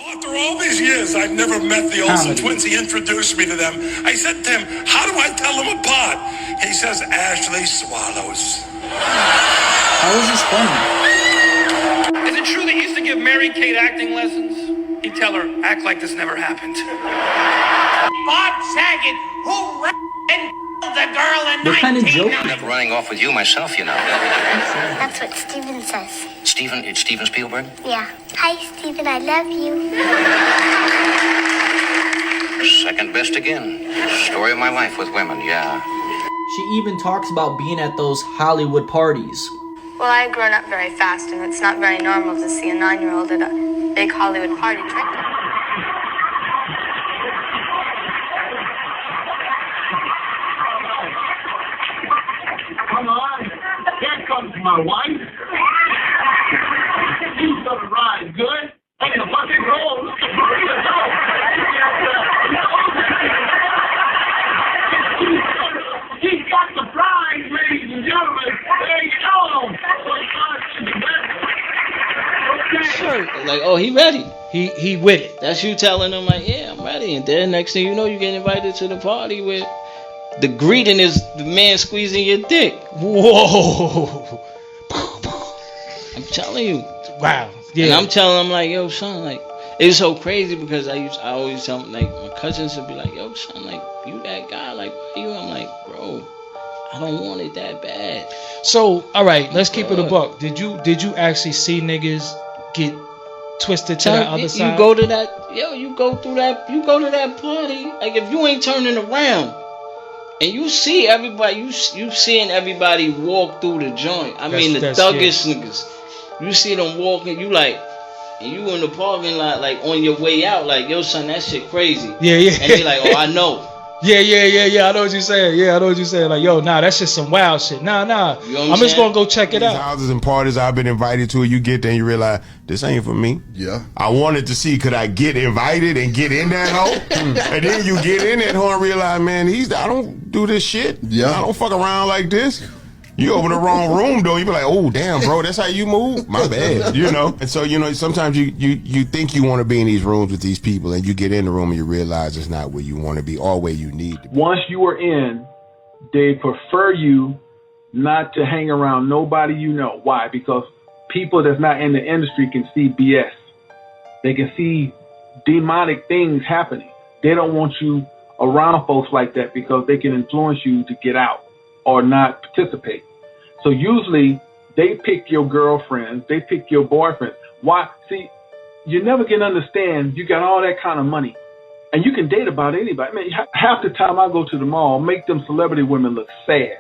After all these years, I've never met the Olsen twins. He introduced me to them. I said to him, how do I tell them apart? He says, Ashley swallows. How is this funny? Is it true that you used to give Mary Kate acting lessons? You tell her, act like this never happened. Bob Saget, who and the girl in What kind of joke? I'm not running off with you myself, you know. That's what Steven says. Steven, it's Steven Spielberg? Yeah. Hi, Steven, I love you. Second best again. Story of my life with women, yeah. She even talks about being at those Hollywood parties. Well, I had grown up very fast, and it's not very normal to see a 9-year-old at a big Hollywood party drinking. Come on, here comes my wife. She's gonna ride good. And the fucking roll. He's got the prize, ladies and gentlemen. There you go. Okay. Like, oh, he ready. He with it. That's you telling him, like, yeah, I'm ready. And then next thing you know, you get invited to the party with the greeting is the man squeezing your dick. Whoa. I'm telling you. Wow. Yeah. And I'm telling him, like, yo, son, like, it's so crazy because I always tell him, like, my cousins would be like, yo, son, like, you that guy, like, why you? I'm like, bro, I don't want it that bad. So, all right, let's keep it a buck. Did you actually see niggas get twisted to that other side? You go to that, you go to that party. Like, if you ain't turning around and you see everybody, you seeing everybody walk through the joint. I mean, the thuggish niggas. You see them walking, you like, and you in the parking lot, like, on your way out, like, yo, son, that shit crazy. Yeah. And they like, oh, I know. Yeah. I know what you're saying. Yeah, I know what you're saying. Like, yo, nah, that's just some wild shit. Nah. You know I'm just gonna go check it out. Houses and parties I've been invited to, you get there and you realize this ain't for me. Yeah. I wanted to see, could I get invited and get in that hole? And then you get in that hole and realize, man, I don't do this shit. Yeah. I don't fuck around like this. You open the wrong room door, you be like, oh damn, bro, that's how you move? My bad. You know? And so, sometimes you think you want to be in these rooms with these people and you get in the room and you realize it's not where you want to be or where you need to be. Once you are in, they prefer you not to hang around nobody you know. Why? Because people that's not in the industry can see BS. They can see demonic things happening. They don't want you around folks like that because they can influence you to get out or not participate. So usually they pick your girlfriends, they pick your boyfriends. Why? See, you never can understand. You got all that kind of money and you can date about anybody. I mean, half the time I go to the mall, make them celebrity women look sad.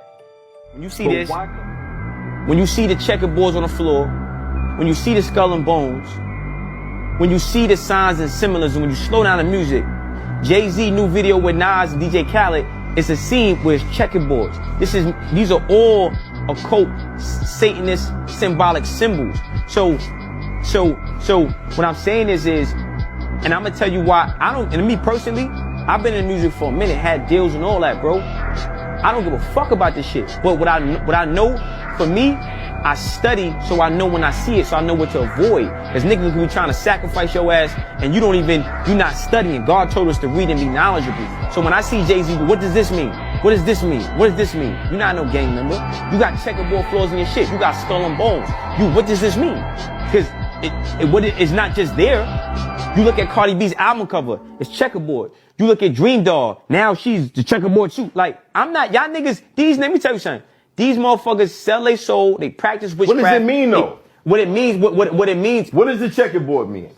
When you see this, when you see the checkerboards on the floor, when you see the skull and bones, when you see the signs and symbolism, when you slow down the music, Jay-Z new video with Nas and DJ Khaled, it's a scene where it's checkerboards. These are all occult, Satanist, symbolic symbols. So what I'm saying is, and I'm gonna tell you why and me personally, I've been in music for a minute, had deals and all that, bro. I don't give a fuck about this shit. But what I know, for me, I study so I know when I see it, so I know what to avoid. Cause niggas can be trying to sacrifice your ass and you're not studying. God told us to read and be knowledgeable. So when I see Jay-Z, what does this mean? What does this mean? What does this mean? You're not no gang member. You got checkerboard floors in your shit. You got skull and bones. What does this mean? Cause it's not just there. You look at Cardi B's album cover, it's checkerboard. You look at Dream Doll, now she's the checkerboard too. Like, I'm not, y'all niggas, let me tell you something. These motherfuckers sell their soul, they practice witchcraft. What does it mean though? What it means. What does the checkerboard mean?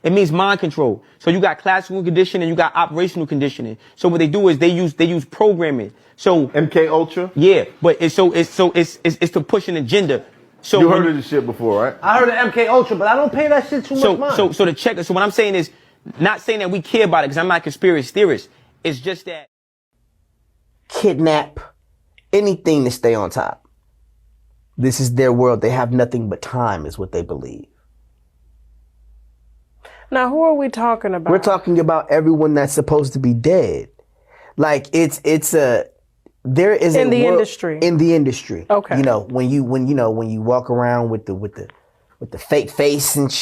It means mind control. So you got classical conditioning, you got operational conditioning. So what they do is they use programming. So MK Ultra? Yeah, but it's to push an agenda. So you heard of this shit before, right? I heard of MK Ultra, but I don't pay that shit too much mind. So what I'm saying is, not saying that we care about it, because I'm not a conspiracy theorist. It's just that kidnap anything to stay on top. This is their world. They have nothing but time, is what they believe. Now, who are we talking about? We're talking about everyone that's supposed to be dead. Like there is in the industry. In the industry. Okay. When you walk around with the with the fake face and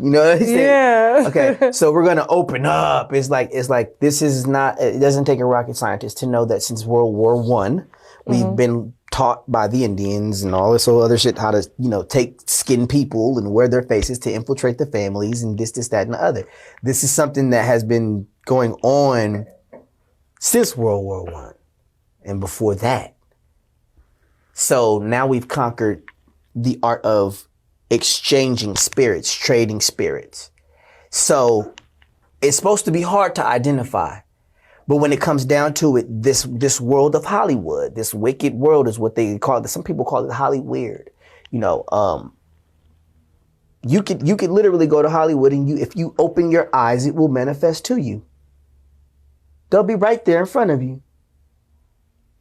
you know what I'm saying? Yeah. Okay, so we're gonna open up. It's like this is not. It doesn't take a rocket scientist to know that since World War I, we've been taught by the Indians and all this other shit how to take skin people and wear their faces to infiltrate the families and this, that, and the other. This is something that has been going on since World War I and before that. So now we've conquered the art of exchanging spirits, trading spirits. So it's supposed to be hard to identify. But when it comes down to it, this world of Hollywood, this wicked world is what they call it. Some people call it Hollyweird. You could literally go to Hollywood and if you open your eyes, it will manifest to you. They'll be right there in front of you.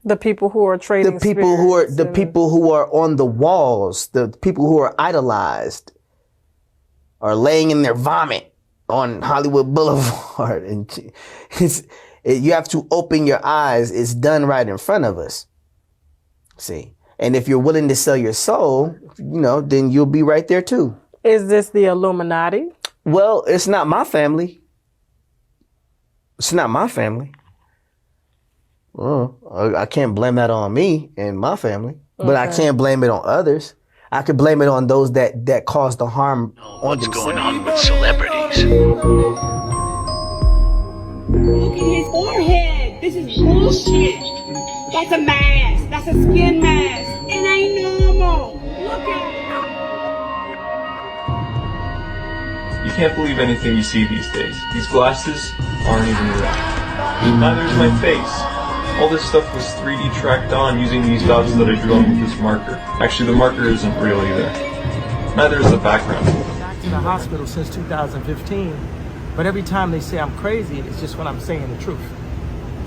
The people who are trading the people who are on the walls, the people who are idolized, are laying in their vomit on Hollywood Boulevard, and you have to open your eyes. It's done right in front of us. See, and if you're willing to sell your soul, then you'll be right there too. Is this the Illuminati? Well, it's not my family. It's not my family. Well, I can't blame that on me and my family, but I can't blame it on others. I could blame it on those that caused the harm on themselves. What's going on with celebrities? Look at his forehead. This is bullshit. That's a mask. That's a skin mask. It ain't normal. Look at it. You can't believe anything you see these days. These glasses aren't even real. Neither is my face. All this stuff was 3D tracked on using these dots that I drew on with this marker. Actually, the marker isn't real either. Neither is the background. Back to the hospital since 2015, but every time they say I'm crazy, it's just when I'm saying the truth.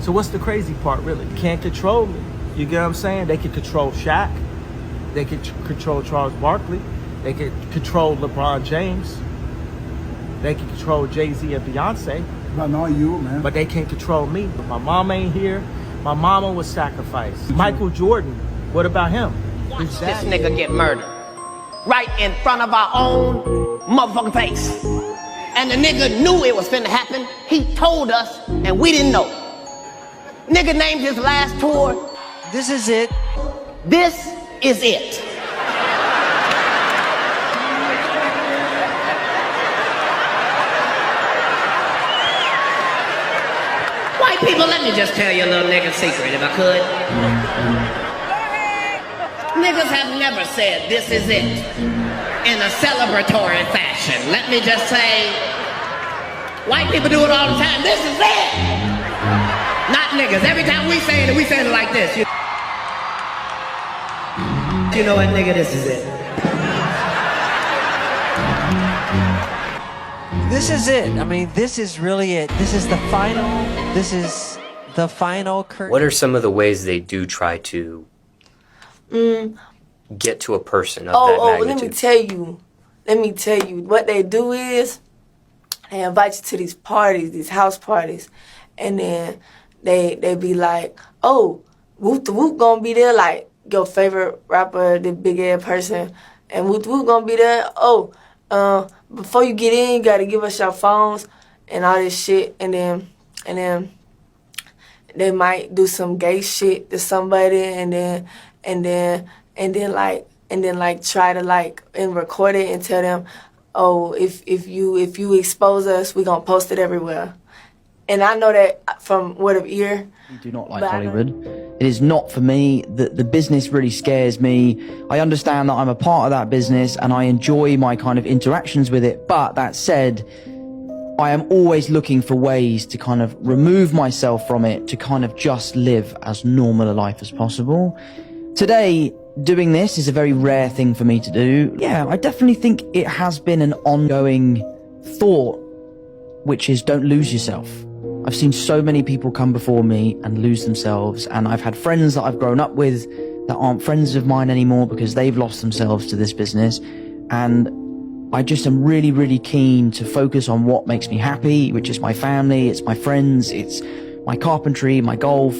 So what's the crazy part, really? Can't control me. You get what I'm saying? They can control Shaq. They can control Charles Barkley. They can control LeBron James. They can control Jay-Z and Beyonce. But not you, man. But they can't control me. My mom ain't here. My mama was sacrificed. Michael Jordan, what about him? Watch this nigga get murdered. Right in front of our own motherfucking face. And the nigga knew it was finna happen. He told us, and we didn't know. Nigga named his last tour. This is it. This is it. White people, let me just tell you a little nigga secret if I could. Niggas have never said this is it in a celebratory fashion. Let me just say, white people do it all the time. This is it. Not niggas. Every time we say it like this. You know what, nigga, this is it. This is it. I mean, this is really it. This is the final curtain. What are some of the ways they do try to get to a person of that magnitude? Let me tell you. What they do is they invite you to these parties, these house parties, and then they be like, oh, Whoop the Whoop gonna be there, like your favorite rapper, the big ass person, and Whoop the Whoop gonna be there. Oh, before you get in, you gotta give us your phones and all this shit, and then they might do some gay shit to somebody, and then try to and record it and tell them, oh, if you expose us, we gonna post it everywhere. And I know that from word of ear. I do not like Hollywood. It is not for me. The business really scares me. I understand that I'm a part of that business and I enjoy my kind of interactions with it. But that said, I am always looking for ways to kind of remove myself from it, to kind of just live as normal a life as possible. Today, doing this is a very rare thing for me to do. Yeah, I definitely think it has been an ongoing thought, which is don't lose yourself. I've seen so many people come before me and lose themselves, and I've had friends that I've grown up with that aren't friends of mine anymore because they've lost themselves to this business, and I just am really, really keen to focus on what makes me happy, which is my family, it's my friends, it's my carpentry, my golf,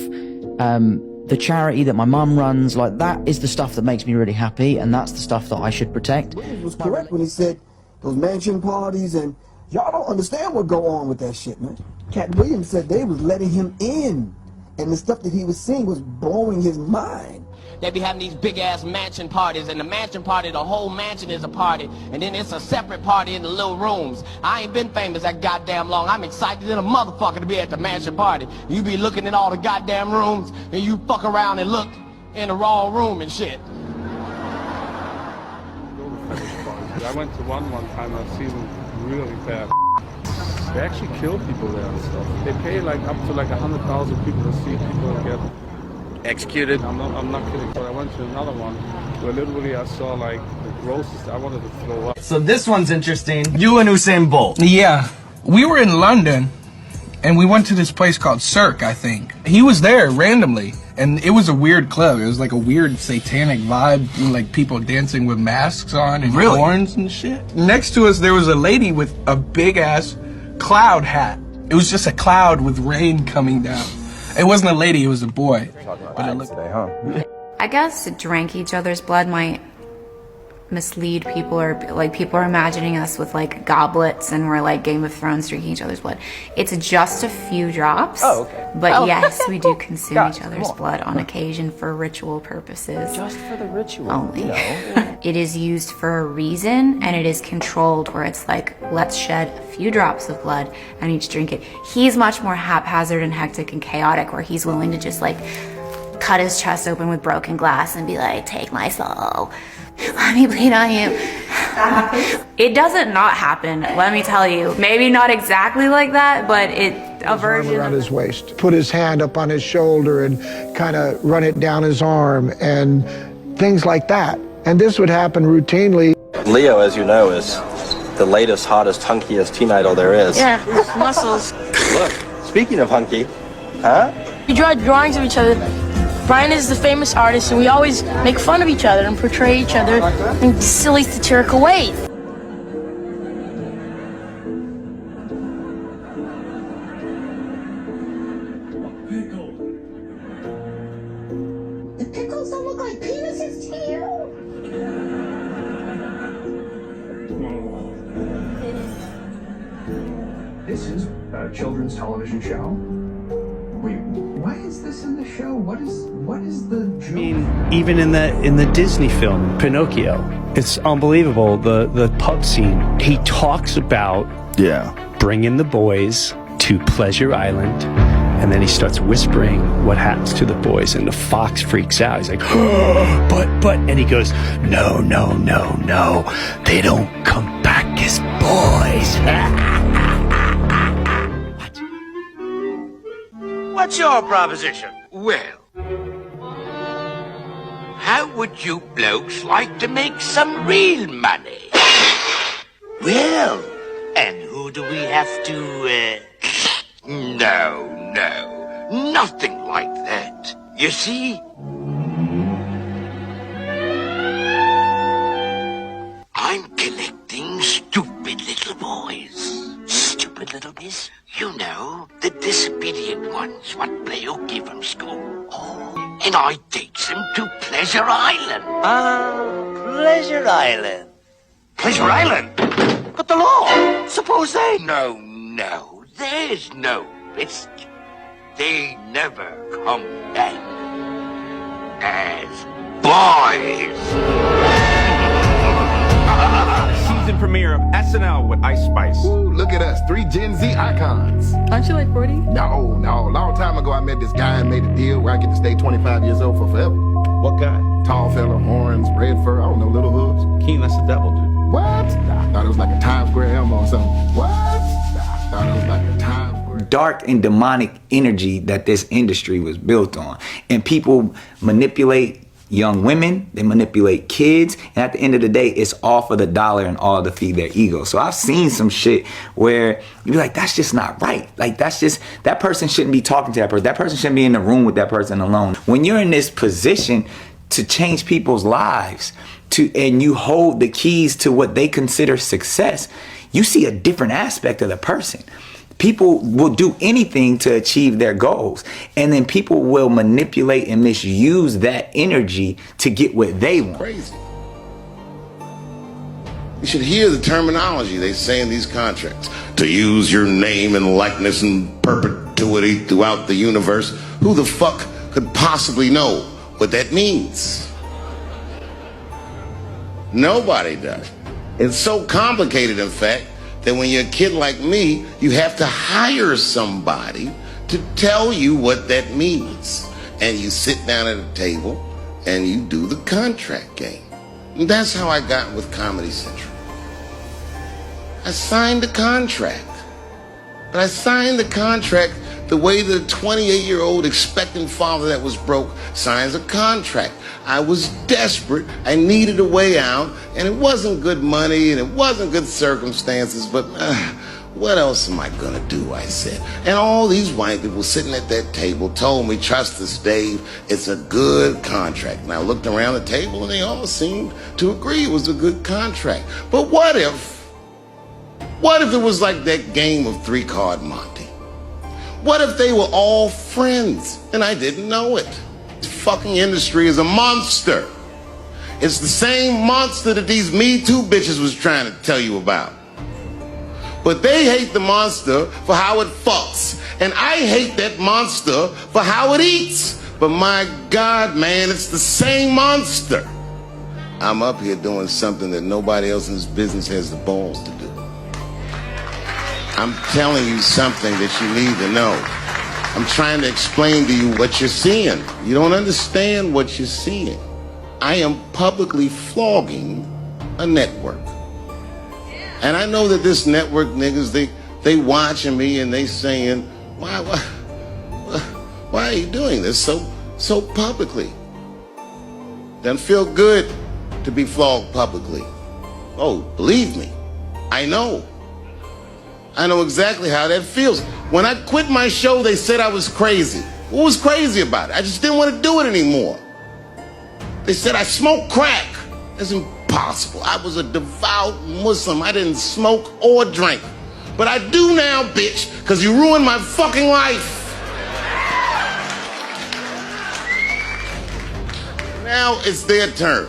the charity that my mum runs, like that is the stuff that makes me really happy, and that's the stuff that I should protect. Williams was correct when he said those mansion parties, and y'all don't understand what go on with that shit, man. Cat Williams said they was letting him in, and the stuff that he was seeing was blowing his mind. They be having these big ass mansion parties, and the mansion party, the whole mansion is a party, and then it's a separate party in the little rooms. I ain't been famous that goddamn long. I'm excited than a motherfucker to be at the mansion party. You be looking at all the goddamn rooms, and you fuck around and look in the wrong room and shit. I went to one time, I've seen them really bad. They actually kill people there and stuff. They pay like up to like 100,000 people to see people get executed. I'm not kidding, but I went to another one where literally I saw like the grossest. I wanted to throw up. So this one's interesting. You and Usain Bolt. Yeah, we were in London, and we went to this place called Cirque, I think. He was there randomly, and it was a weird club. It was like a weird satanic vibe, like people dancing with masks on and horns and shit. Next to us, there was a lady with a big-ass cloud hat. It was just a cloud with rain coming down. It wasn't a lady, it was a boy. But it looked today, huh? I guess drank each other's blood might mislead people, or like people are imagining us with like goblets and we're like Game of Thrones drinking each other's blood. It's just a few drops. Oh, okay. But yes, we do consume each other's blood on occasion for ritual purposes. Just for the ritual. Only. You know. It is used for a reason, and it is controlled where it's like, let's shed a few drops of blood and each drink it. He's much more haphazard and hectic and chaotic, where he's willing to just like cut his chest open with broken glass and be like, take my soul. Let me bleed on you. It doesn't not happen, let me tell you. Maybe not exactly like that, but a version around his waist. Put his hand up on his shoulder and kind of run it down his arm and things like that. And this would happen routinely. Leo, as you know, is the latest, hottest, hunkiest teen idol there is. Yeah, muscles. Look, speaking of hunky, huh? We draw drawings of each other. Brian is the famous artist, and we always make fun of each other and portray each other in silly, satirical ways. The pickles don't look like penises to you? This is a children's television show. Wait, why is this in the show? What is the joke? I mean, even in the Disney film Pinocchio, it's unbelievable, the pub scene. He talks about bringing the boys to Pleasure Island, and then he starts whispering what happens to the boys, and the fox freaks out. He's like, oh, but, and he goes, no, they don't come back as boys. What's your proposition? Well, how would you blokes like to make some real money? Well, and who do we have to, No, nothing like that. You see, I'm collecting stupid little boys. Stupid little miss. You know, the disobedient ones what play hooky from school. Oh, and I takes them to Pleasure Island. Pleasure Island. Pleasure Island? But the law, suppose they... No, there's no risk. They never come back as boys. Season premiere of SNL with Ice Spice. Ooh, look at us, 3 Gen Z icons. Aren't you like 40? No. Long time ago, I met this guy and made a deal where I get to stay 25 years old for forever. What guy? Tall fella, horns, red fur, I don't know, little hooves. Keen, that's the devil, dude. What? I thought it was like a Times Square Elmo or something. What? I thought it was like a Times Square. Dark and demonic energy that this industry was built on. And people manipulate young women, they manipulate kids, and at the end of the day, it's all for the dollar and all to feed their ego. So I've seen some shit where you be like, that's just not right. Like, that person shouldn't be talking to that person. That person shouldn't be in the room with that person alone. When you're in this position to change people's lives, and you hold the keys to what they consider success, you see a different aspect of the person. People will do anything to achieve their goals. And then people will manipulate and misuse that energy to get what they want. Crazy. You should hear the terminology they say in these contracts. To use your name and likeness in perpetuity throughout the universe. Who the fuck could possibly know what that means? Nobody does. It's so complicated, in fact, that when you're a kid like me, you have to hire somebody to tell you what that means. And you sit down at a table and you do the contract game. And that's how I got with Comedy Central. I signed the contract. But I signed the contract the way that a 28-year-old expectant father that was broke signs a contract. I was desperate, I needed a way out, and it wasn't good money, and it wasn't good circumstances, but what else am I gonna do, I said. And all these white people sitting at that table told me, trust us, Dave, it's a good contract. And I looked around the table, and they all seemed to agree it was a good contract. But what if it was like that game of 3-Card Monte? What if they were all friends and I didn't know it? This fucking industry is a monster. It's the same monster that these Me Too bitches was trying to tell you about. But they hate the monster for how it fucks. And I hate that monster for how it eats. But my God, man, it's the same monster. I'm up here doing something that nobody else in this business has the balls to do. I'm telling you something that you need to know. I'm trying to explain to you what you're seeing. You don't understand what you're seeing. I am publicly flogging a network. And I know that this network niggas, they watching me and they saying, why are you doing this so publicly? Doesn't feel good to be flogged publicly. Oh, believe me, I know. I know exactly how that feels. When I quit my show, they said I was crazy. What was crazy about it? I just didn't want to do it anymore. They said I smoked crack. That's impossible. I was a devout Muslim. I didn't smoke or drink. But I do now, bitch, because you ruined my fucking life. Now it's their turn.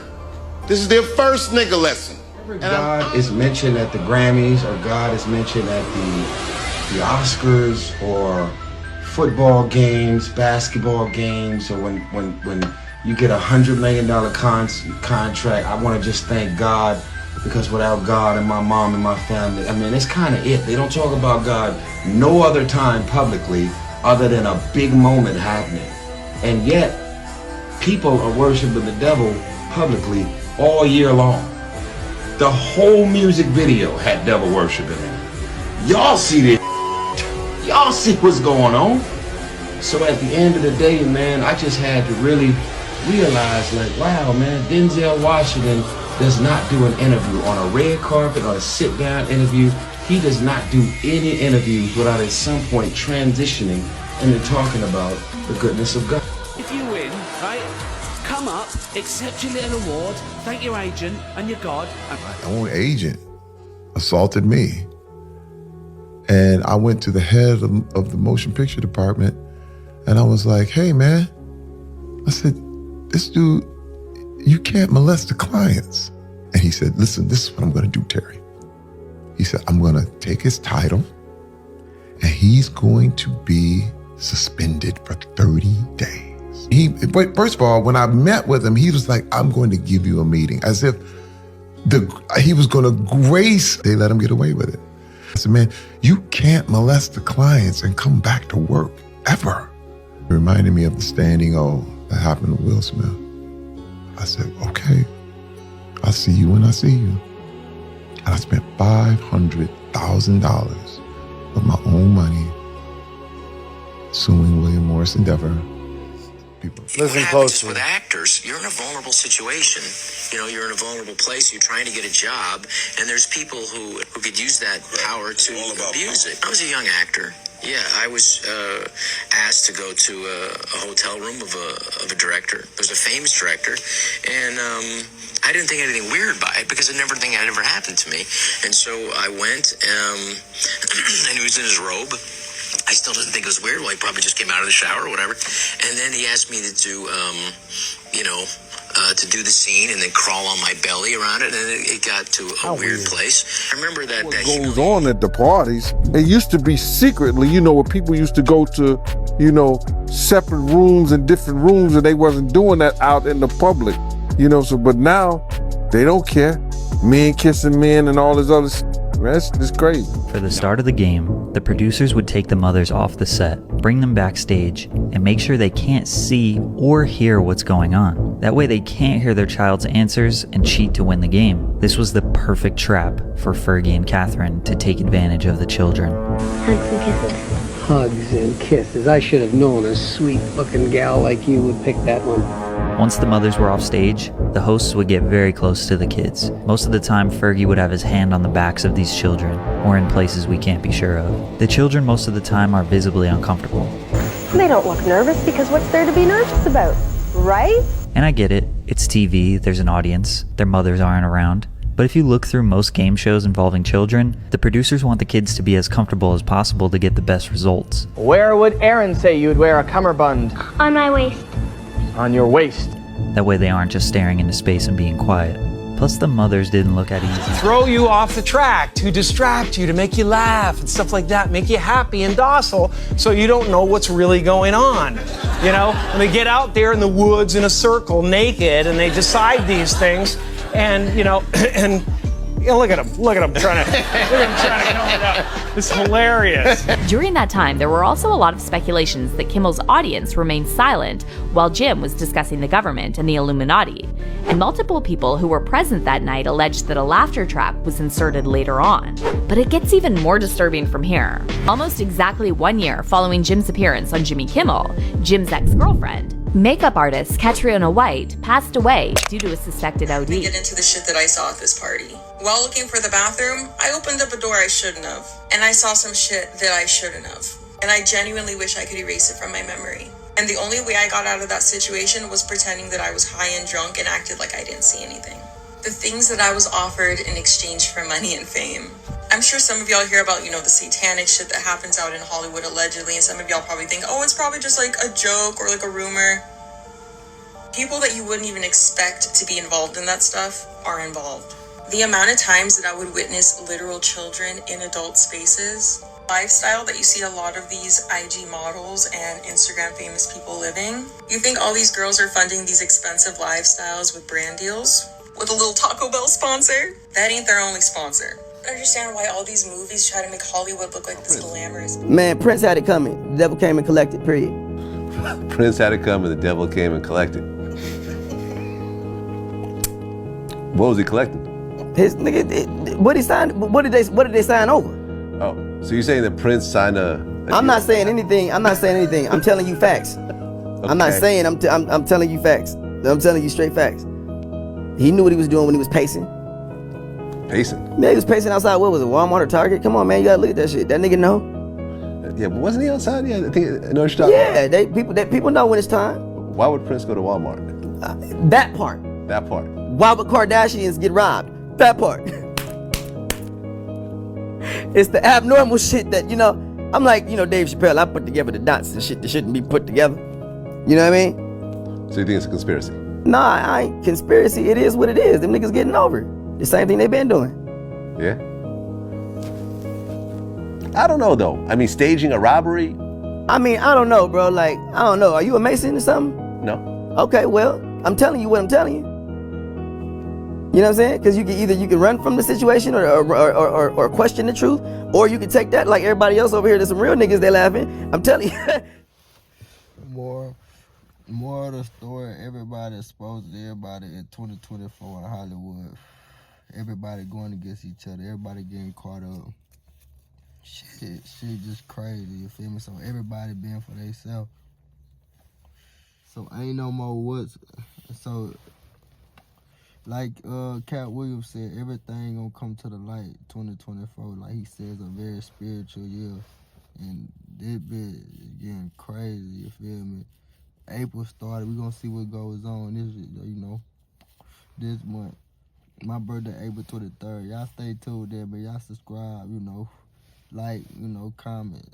This is their first nigga lesson. God is mentioned at the Grammys, or God is mentioned at the Oscars, or football games, basketball games, or when you get $100 million contract. I want to just thank God, because without God and my mom and my family, I mean, it's kind of it. They don't talk about God no other time publicly other than a big moment happening. And yet, people are worshiping the devil publicly all year long. The whole music video had devil worship in it. Y'all see this. Y'all see what's going on. So at the end of the day, man, I just had to really realize, like, wow, man, Denzel Washington does not do an interview on a red carpet or a sit-down interview. He does not do any interviews without at some point transitioning into talking about the goodness of God. If you win, right, come up, accept your little award, thank your agent and your God. My own agent assaulted me. And I went to the head of the motion picture department, and I was like, hey, man, I said, this dude, you can't molest the clients. And he said, listen, this is what I'm going to do, Terry. He said, I'm going to take his title, and he's going to be suspended for 30 days. But first of all, when I met with him, he was like, I'm going to give you a meeting, as if he was going to grace. They let him get away with it. I said, man, you can't molest the clients and come back to work, ever. It reminded me of the standing O that happened to Will Smith. I said, okay, I'll see you when I see you. And I spent $500,000 of my own money suing William Morris Endeavor people. What happens is with actors, you're in a vulnerable situation. You know, you're in a vulnerable place. You're trying to get a job, and there's people who could use that power to abuse it. I was a young actor. Yeah, I was asked to go to a hotel room of a director. There's a famous director, and I didn't think anything weird by it because I never think it ever happened to me. And so I went, and he was in his robe. I still didn't think it was weird. Well, he probably just came out of the shower or whatever. And then he asked me to do, to do the scene and then crawl on my belly around it. And it got to a weird place. I remember that goes on at the parties. It used to be secretly, you know, where people used to go to, you know, separate rooms and different rooms, and they wasn't doing that out in the public, you know. So, but now they don't care. Men kissing men and all this other shit. That's crazy. For the start of the game, the producers would take the mothers off the set, bring them backstage, and make sure they can't see or hear what's going on. That way they can't hear their child's answers and cheat to win the game. This was the perfect trap for Fergie and Catherine to take advantage of the children. Hugs and kisses. Hugs and kisses. I should have known a sweet-looking gal like you would pick that one. Once the mothers were off stage, the hosts would get very close to the kids. Most of the time, Fergie would have his hand on the backs of these children, or in places we can't be sure of. The children most of the time are visibly uncomfortable. They don't look nervous because what's there to be nervous about, right? And I get it, it's TV, there's an audience, their mothers aren't around. But if you look through most game shows involving children, the producers want the kids to be as comfortable as possible to get the best results. Where would Aaron say you'd wear a cummerbund? On my waist. On your waist. That way they aren't just staring into space and being quiet. Plus the mothers didn't look at easy. Throw you off the track to distract you, to make you laugh and stuff like that, make you happy and docile so you don't know what's really going on. You know, and they get out there in the woods in a circle naked and they decide these things and, you know, and you know, look at him trying to come it up. It's hilarious. During that time, there were also a lot of speculations that Kimmel's audience remained silent while Jim was discussing the government and the Illuminati. And multiple people who were present that night alleged that a laughter track was inserted later on. But it gets even more disturbing from here. Almost exactly 1 year following Jim's appearance on Jimmy Kimmel, Jim's ex-girlfriend, makeup artist Katrina White, passed away due to a suspected OD. Get into the shit that I saw at this party. While looking for the bathroom, I opened up a door I shouldn't have, and I saw some shit that I shouldn't have. And I genuinely wish I could erase it from my memory. And the only way I got out of that situation was pretending that I was high and drunk and acted like I didn't see anything. The things that I was offered in exchange for money and fame. I'm sure some of y'all hear about, you know, the satanic shit that happens out in Hollywood allegedly, and some of y'all probably think, oh, it's probably just like a joke or like a rumor. People that you wouldn't even expect to be involved in that stuff are involved. The amount of times that I would witness literal children in adult spaces, lifestyle that you see a lot of these IG models and Instagram famous people living. You think all these girls are funding these expensive lifestyles with brand deals? With a little Taco Bell sponsor? That ain't their only sponsor. I don't understand why all these movies try to make Hollywood look like this glamorous. Man, Prince had it coming. The devil came and collected, period. Prince had it coming, the devil came and collected. What was he collecting? His nigga, what he signed? What did they sign over? Oh, so you're saying that Prince signed a I'm not saying anything. I'm telling you facts. Okay. I'm not saying. I'm telling you facts. I'm telling you straight facts. He knew what he was doing when he was pacing. Pacing? Yeah, he was pacing outside. What was it, Walmart or Target? Come on, man, you gotta look at that shit. That nigga know. Yeah, but wasn't he outside? Yeah, I think I know what you're talking about. People know when it's time. Why would Prince go to Walmart? That part. That part. Why would Kardashians get robbed? That part. It's the abnormal shit that, you know, I'm like, you know, Dave Chappelle, I put together the dots and shit that shouldn't be put together. You know what I mean? So you think it's a conspiracy? Nah, I ain't conspiracy. It is what it is. Them niggas getting over it. The same thing they been doing. Yeah? I don't know, though. I mean, staging a robbery? I mean, I don't know, bro. Like, I don't know. Are you a Mason or something? No. Okay, well, I'm telling you what I'm telling you. You know what I'm saying? Because you can run from the situation or question the truth, or you can take that like everybody else over here. There's some real niggas they laughing. I'm telling you. More of the story, everybody exposed to everybody in 2024 in Hollywood. Everybody going against each other. Everybody getting caught up. Shit just crazy, you feel me? So everybody being for themselves. So ain't no more what's. So like Cat Williams said, everything gonna come to the light 2024. Like he says, a very spiritual year. And this bit is getting crazy, you feel me? April started, we gonna see what goes on this month. My birthday, April 23rd. Y'all stay tuned there, but y'all subscribe, like, comment,